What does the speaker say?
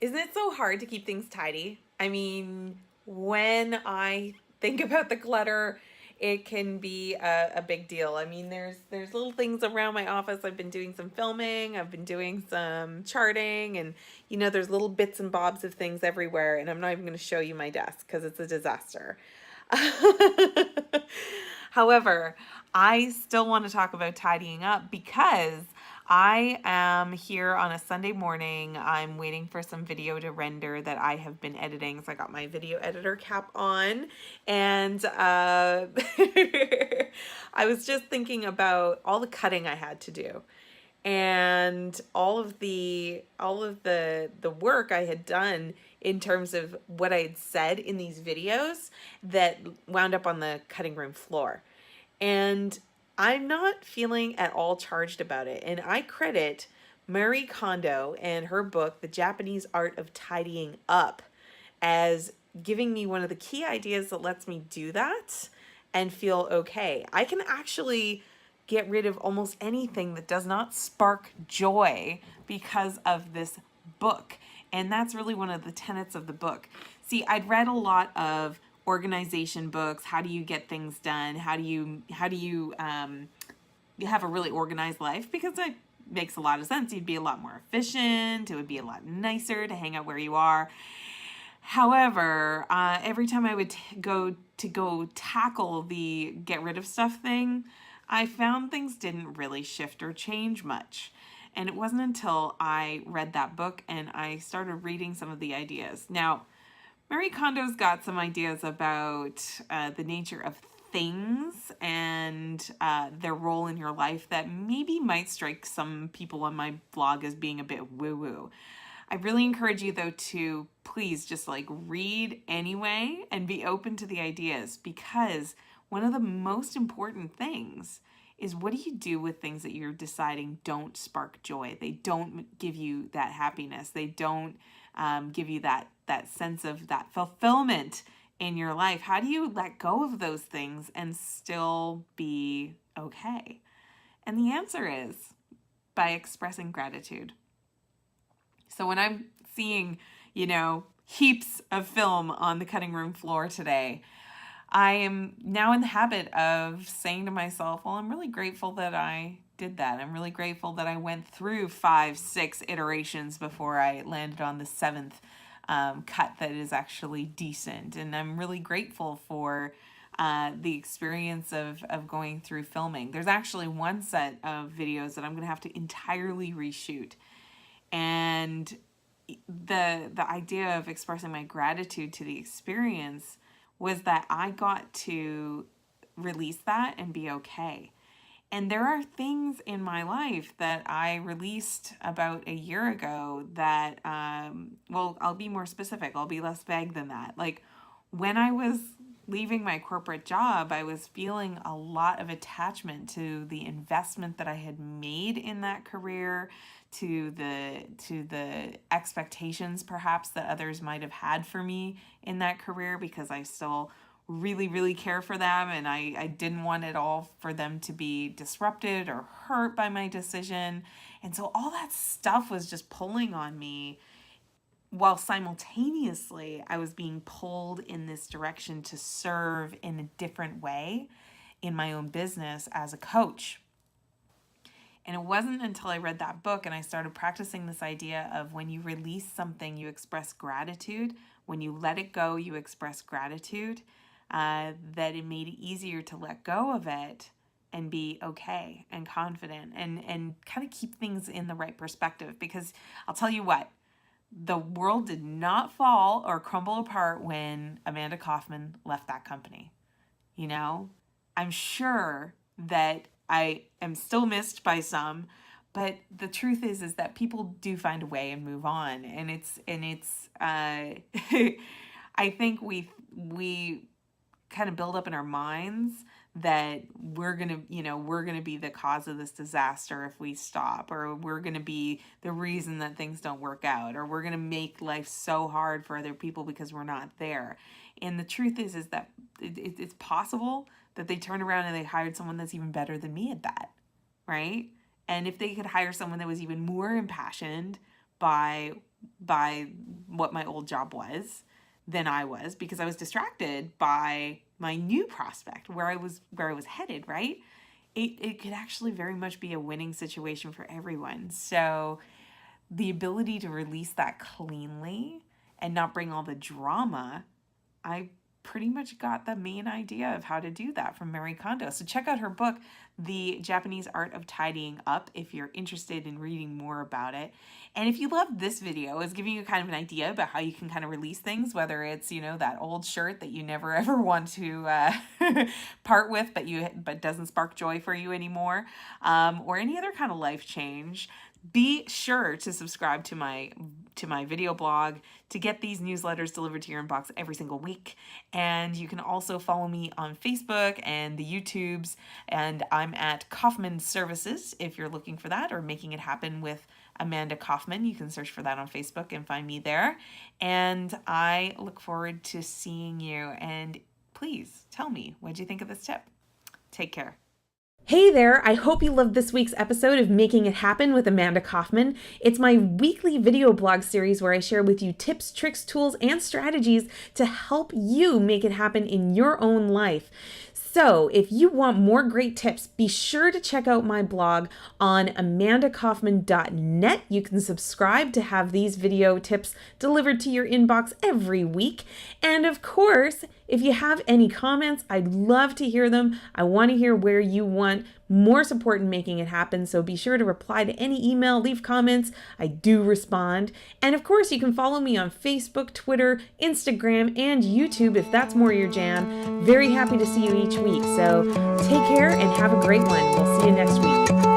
Isn't it so hard to keep things tidy? I mean, when I think about the clutter, it can be a big deal. I mean, there's little things around my office. I've been doing some filming, I've been doing some charting, and there's little bits and bobs of things everywhere. And I'm not even going to show you my desk because it's a disaster. However, I still want to talk about tidying up because I am here on a Sunday morning. I'm waiting for some video to render that I have been editing. So I got my video editor cap on, and I was just thinking about all the cutting I had to do and all of the work I had done in terms of what I had said in these videos that wound up on the cutting room floor. And I'm not feeling at all charged about it. And I credit Marie Kondo and her book, The Japanese Art of Tidying Up, as giving me one of the key ideas that lets me do that and feel okay. I can actually get rid of almost anything that does not spark joy because of this book. And that's really one of the tenets of the book. See, I'd read a lot of organization books. How do you get things done? How do you have a really organized life? Because it makes a lot of sense. You'd be a lot more efficient. It would be a lot nicer to hang out where you are. However, every time I would go tackle the get rid of stuff thing, I found things didn't really shift or change much. And it wasn't until I read that book and I started reading some of the ideas. Now, Marie Kondo's got some ideas about the nature of things and their role in your life that maybe might strike some people on my blog as being a bit woo-woo. I really encourage you, though, to please just read anyway and be open to the ideas, because one of the most important things is, what do you do with things that you're deciding don't spark joy? They don't give you that happiness. They don't give you that sense of that fulfillment in your life. How do you let go of those things and still be okay? And the answer is by expressing gratitude. So when I'm seeing, heaps of film on the cutting room floor today, I am now in the habit of saying to myself, well, I'm really grateful that I did that. I'm really grateful that I went through 5, 6 iterations before I landed on the 7th cut that is actually decent. And I'm really grateful for the experience of going through filming. There's actually one set of videos that I'm going to have to entirely reshoot. And the idea of expressing my gratitude to the experience was that I got to release that and be okay. And there are things in my life that I released about a year ago that, well, I'll be more specific. I'll be less vague than that. Like, when I was leaving my corporate job, I was feeling a lot of attachment to the investment that I had made in that career, to the expectations perhaps that others might have had for me in that career, because I still really, really care for them, and I didn't want it all for them to be disrupted or hurt by my decision. And so all that stuff was just pulling on me, while simultaneously I was being pulled in this direction to serve in a different way in my own business as a coach. And it wasn't until I read that book and I started practicing this idea of, when you release something, you express gratitude. When you let it go, you express gratitude. That it made it easier to let go of it and be okay and confident and kind of keep things in the right perspective. Because I'll tell you what, the world did not fall or crumble apart when Amanda Kaufman left that company. I'm sure that I am still missed by some, but the truth is that people do find a way and move on. And it's I think we kind of build up in our minds that we're gonna be the cause of this disaster if we stop, or we're gonna be the reason that things don't work out, or we're gonna make life so hard for other people because we're not there. And the truth is that it's possible that they turned around and they hired someone that's even better than me at that, right? And if they could hire someone that was even more impassioned by what my old job was than I was, because I was distracted by my new prospect, where I was headed, right? It could actually very much be a winning situation for everyone. So the ability to release that cleanly and not bring all the drama, I pretty much got the main idea of how to do that from Marie Kondo. So check out her book, The Japanese Art of Tidying Up, if you're interested in reading more about it. And if you love this video, it's giving you kind of an idea about how you can kind of release things, whether it's, that old shirt that you never ever want to part with, but doesn't spark joy for you anymore, or any other kind of life change. Be sure to subscribe to my video blog to get these newsletters delivered to your inbox every single week. And you can also follow me on Facebook and the YouTubes. And I'm at Kaufman Services if you're looking for that, or Making It Happen with Amanda Kaufman. You can search for that on Facebook and find me there. And I look forward to seeing you. And please tell me, what do you think of this tip? Take care. Hey there, I hope you loved this week's episode of Making It Happen with Amanda Kaufman. It's my weekly video blog series where I share with you tips, tricks, tools, and strategies to help you make it happen in your own life. So if you want more great tips, be sure to check out my blog on amandakaufman.net. You can subscribe to have these video tips delivered to your inbox every week. And of course, if you have any comments, I'd love to hear them. I want to hear where you want more support in making it happen. So be sure to reply to any email, leave comments. I do respond. And of course, you can follow me on Facebook, Twitter, Instagram, and YouTube if that's more your jam. Very happy to see you each week. So take care and have a great one. We'll see you next week.